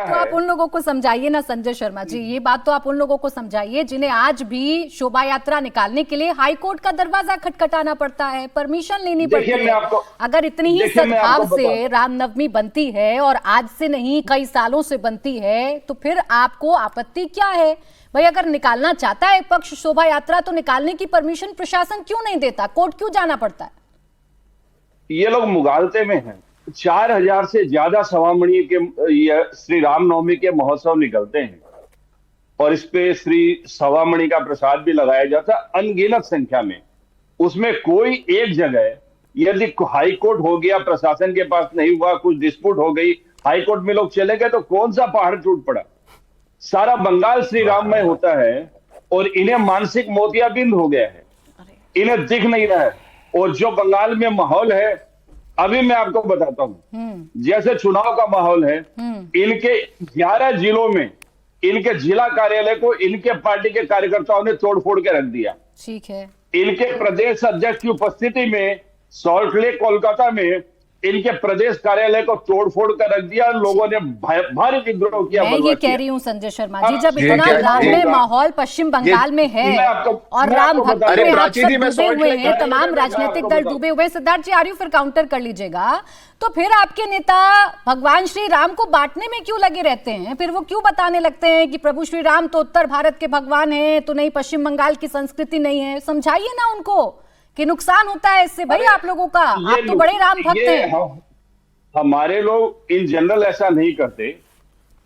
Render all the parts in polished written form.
बात तो आप उन लोगों को समझाइए ना संजय शर्मा जी, ये बात तो आप उन लोगों को समझाइए जिन्हें आज भी शोभा यात्रा निकालने के लिए हाई कोर्ट का दरवाजा खटखटाना पड़ता है, परमिशन लेनी पड़ती है। अगर इतनी ही सद्भाव से रामनवमी बनती है और आज से नहीं कई सालों से बनती है तो फिर आपको आपत्ति क्या है भाई? अगर निकालना चाहता है पक्ष शोभा यात्रा तो निकालने की परमिशन प्रशासन क्यों नहीं देता? कोर्ट क्यों जाना पड़ता है? ये लोग मुगालते में हैं। 4000 से ज्यादा सवामणि के श्री रामनवमी के महोत्सव निकलते हैं और इस पे श्री सवामणि का प्रसाद भी लगाया जाता है अनगिनत संख्या में। उसमें कोई एक जगह यदि हाई कोर्ट हो गया, प्रशासन के पास नहीं हुआ, कुछ डिस्प्यूट हो गई, हाई कोर्ट में लोग चले गए तो कौन सा पहाड़ टूट पड़ा? सारा बंगाल श्री राममय होता है और इन्हें मानसिक मोतियाबिंद हो गया है, इन्हें दिख नहीं रहा है। और जो बंगाल में माहौल है अभी मैं आपको बताता हूं, जैसे चुनाव का माहौल है, इनके 11 जिलों में इनके जिला कार्यालय को इनके पार्टी के कार्यकर्ताओं ने तोड़फोड़ के रख दिया। ठीक है। इनके प्रदेश अध्यक्ष की उपस्थिति में सॉल्ट लेक कोलकाता में इनके प्रदेश कार्यालय को तोड़फोड़ कर रख दिया। लोगों ने भारी विद्रोह किया। मैं ये कह रही हूँ संजय शर्मा जी, जब इतना राममय माहौल पश्चिम बंगाल में है और राम भक्ति में आप सब डूबे हुए हैं, तमाम राजनीतिक दल डूबे हुए, सिद्धार्थ जी आर्यू फिर काउंटर कर लीजिएगा, तो फिर आपके नेता भगवान श्री राम को बांटने में क्यों लगे रहते हैं? फिर वो क्यों बताने लगते हैं कि प्रभु श्री राम तो उत्तर भारत के भगवान हैं, तो नहीं पश्चिम बंगाल की संस्कृति नहीं है? समझाइए ना उनको कि नुकसान होता है इससे भाई आप लोगों का। आप तो बड़े राम भक्त हैं। हमारे लोग इन जनरल ऐसा नहीं करते।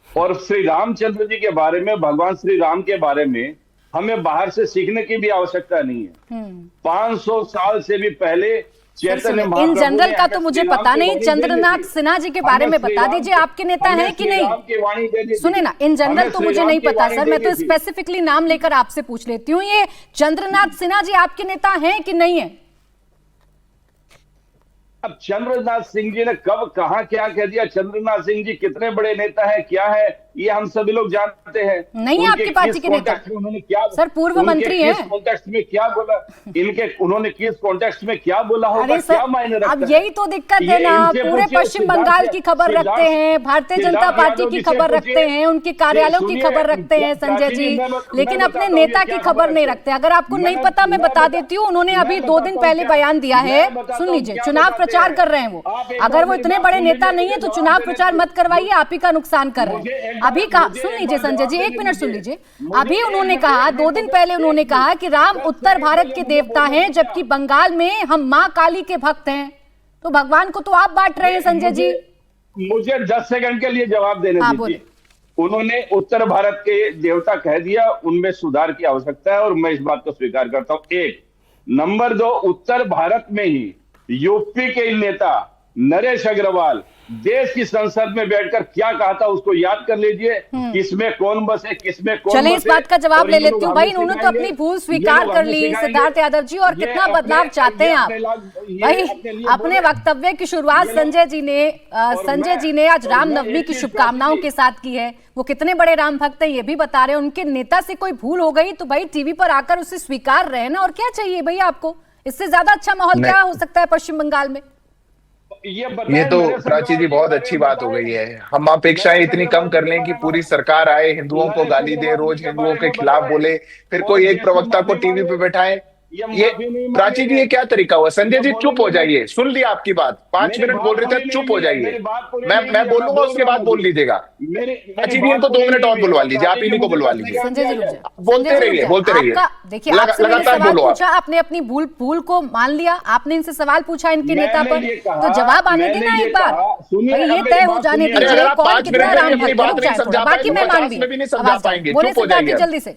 और श्री रामचंद्र जी के बारे में, भगवान श्री राम के बारे में हमें बाहर से सीखने की भी आवश्यकता नहीं है। 500 साल से भी पहले चैतन्य इन जनरल का तो मुझे पता नहीं, चंद्रनाथ सिन्हा जी के बारे में बता दीजिए, आपके नेता हैं कि नहीं? सुने ना, इन जनरल तो मुझे नहीं पता सर, मैं तो स्पेसिफिकली नाम लेकर आपसे पूछ लेती हूँ, ये चंद्रनाथ सिन्हा जी आपके नेता हैं कि नहीं है? अब चंद्रनाथ सिंह जी ने कब कहां क्या कह दिया, चंद्रनाथ सिंह जी कितने बड़े नेता है, क्या है, ये हम सभी लोग जानते हैं। नहीं है आपकी पार्टी के नेता? उन्होंने क्या सर पूर्व मंत्री हैं, किस कॉन्टेक्स्ट में क्या बोला, उन्होंने किस कॉन्टेक्स्ट में क्या बोला होगा, क्या मायने रखता है? अब यही तो दिक्कत है ना, पूरे पश्चिम बंगाल की खबर रखते हैं, भारतीय जनता पार्टी की खबर रखते हैं, उनके कार्यालयों की खबर रखते हैं संजय जी, लेकिन अपने नेता की खबर नहीं रखते। अगर आपको नहीं पता मैं बता देती हूँ, उन्होंने अभी 2 दिन पहले बयान दिया है, सुन लीजिए, चुनाव प्रचार कर रहे हैं वो। अगर वो इतने बड़े नेता नहीं है तो चुनाव प्रचार मत करवाइए, आप ही का नुकसान कर रहे हैं। अभी कहा, सुन लीजिए संजय जी, 1 मिनट सुन लीजिए। अभी उन्होंने कहा, 2 दिन पहले उन्होंने कहा कि राम उत्तर भारत के देवता हैं, जबकि बंगाल में हम मां काली के भक्त हैं। तो भगवान को तो आप बांट रहे हैं संजय जी। मुझे 10 सेकंड के लिए जवाब देने दीजिए। उन्होंने उत्तर भारत के देवता कह दिया, उनमें सुधार की आवश्यकता है और मैं इस बात को स्वीकार करता हूं। 1 नंबर 2, उत्तर भारत में ही यूपी के नेता नरेश अग्रवाल देश की संसद में बैठकर क्या कहा था उसको याद कर लीजिए, किसमें कौन बसे, किसमें कौन चलिए इस बात का जवाब ले लेती हूँ भाई। उन्होंने तो अपनी भूल स्वीकार कर ली सिद्धार्थ यादव जी, और कितना बदलाव चाहते हैं आप भाई? अपने वक्तव्य की शुरुआत संजय जी ने आज रामनवमी की शुभकामनाओं के साथ की है। वो कितने बड़े राम भक्त हैं ये भी बता रहे हैं। उनके नेता से कोई भूल हो गई तो भाई टीवी पर आकर उसे स्वीकार रहे ना, और क्या चाहिए भैया आपको? इससे ज्यादा अच्छा माहौल क्या हो सकता है पश्चिम बंगाल में? ये तो प्राची जी बहुत अच्छी बात हो गई है। हम अपेक्षाएं इतनी कम कर लें कि पूरी सरकार आए, हिंदुओं को गाली दे, रोज हिंदुओं के खिलाफ बोले, फिर कोई एक प्रवक्ता को टीवी पे बैठाए। ये प्राची जी ये क्या तरीका हुआ? संजय जी चुप हो जाइए, सुन लिया आपकी बात, 5 मिनट बोल रहे थे, चुप हो जाइए। मैं बोलूंगा उसके बाद बोल लीजिएगा। प्राची जी इनको 2 मिनट और बुलवा लीजिए, आप इन्हीं को बुलवा लीजिए। संजय जी बोलते रहिए, बोलते रहिए। देखिए लगातार बोलो। आपने अपनी भूल को मान लिया, आपने इनसे सवाल पूछा इनके नेता पर, तो जवाब आने देना एक बार भाई, ये तय हो जाने दीजिए कौन कितना राम भक्त। बाकी मैं मान भी बोले सिद्धार्थ जी जल्दी से।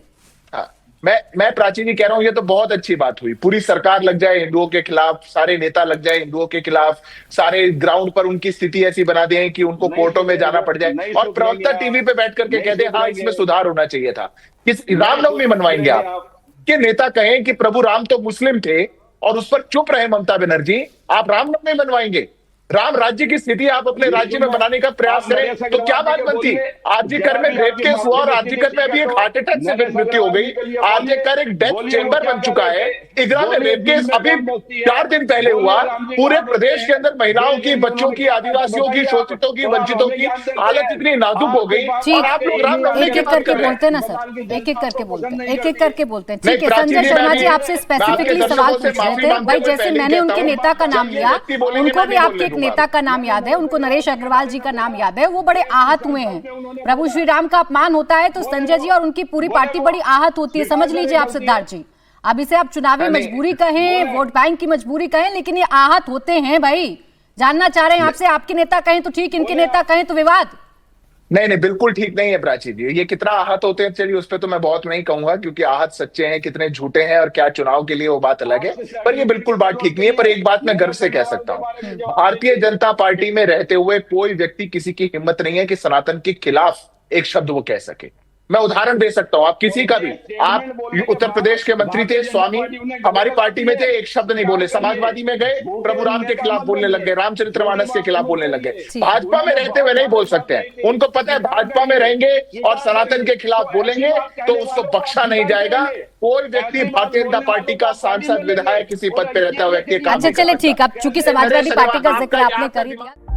मैं प्राची जी कह रहा हूं, ये तो बहुत अच्छी बात हुई। पूरी सरकार लग जाए हिंदुओं के खिलाफ, सारे नेता लग जाए हिंदुओं के खिलाफ, सारे ग्राउंड पर उनकी स्थिति ऐसी बना दें कि उनको कोर्टों में जाना पड़ जाए, और प्रवक्ता टीवी पे बैठ करके कह दे हाँ इसमें सुधार होना चाहिए था। किस रामनवमी मनवाएंगे आप? कि नेता कहें कि प्रभु राम तो मुस्लिम थे और उस पर चुप रहे ममता बनर्जी, आप रामनवमी मनवाएंगे? राम राज्य की स्थिति आप अपने राज्य में बनाने का प्रयास करें तो क्या बात बनती। आरजीकर में रेप केस हुआ और आरजीकर में अभी एक हार्ट अटैक से मृत्यु हो गई। आरजीकर एक डेथ चेंबर बन चुका है। इगरा में रेप केस अभी 4 दिन पहले हुआ। पूरे प्रदेश के अंदर महिलाओं की, बच्चों की, आदिवासियों की, शोषितों की, वंचितों की हालत इतनी नाजुक हो गई और आप लोग रामनवमी एक एक करके बोलते हैं ना सर, एक एक करके बोलते हैं, एक एक करके बोलते हैं। ठीक है, संजय शर्मा जी आपसे स्पेसिफिकली सवाल पूछ रहे थे भाई, जैसे मैंने उनके नेता का नाम लिया, उनको भी आपके एक नेता का नाम याद है, उनको नरेश अग्रवाल जी का नाम याद है, वो बड़े आहत हुए हैं। प्रभु श्री राम का अपमान होता है तो संजय जी और उनकी पूरी पार्टी बड़ी आहत होती है, समझ लीजिए आप सिद्धार्थ जी। अब इसे आप चुनावी मजबूरी कहें, वोट बैंक की मजबूरी कहें, लेकिन ये आहत होते हैं भाई। जानना चाह रहे हैं आपसे, आपके नेता कहें तो ठीक, इनके नेता कहें तो विवाद। नहीं, बिल्कुल ठीक नहीं है प्राची जी। ये कितना आहत होते हैं, चलिए उस पर तो मैं बहुत नहीं कहूंगा, क्योंकि आहत सच्चे हैं, कितने झूठे हैं और क्या चुनाव के लिए, वो बात अलग है। पर ये बिल्कुल बात ठीक नहीं है। पर एक बात मैं गर्व से कह सकता हूं, भारतीय जनता पार्टी में रहते हुए कोई व्यक्ति, किसी की हिम्मत नहीं है कि सनातन के खिलाफ एक शब्द वो कह सके। मैं उदाहरण दे सकता हूं, आप किसी का भी, आप उत्तर प्रदेश के मंत्री थे, स्वामी हमारी पार्टी में थे, एक शब्द नहीं बोले। समाजवादी में गए, प्रभु राम के खिलाफ बोलने लग गए, रामचरितमानस के खिलाफ बोलने लग गए। भाजपा में रहते हुए नहीं बोल सकते हैं। उनको पता है भाजपा में रहेंगे और सनातन के खिलाफ बोलेंगे तो उसको बख्शा नहीं जाएगा। कोई व्यक्ति भारतीय जनता पार्टी का सांसद, विधायक, किसी पद पे रहता हुआ व्यक्ति। अच्छा चले ठीक, अब चूंकि समाजवादी पार्टी का जिक्र आपने कर ही दिया।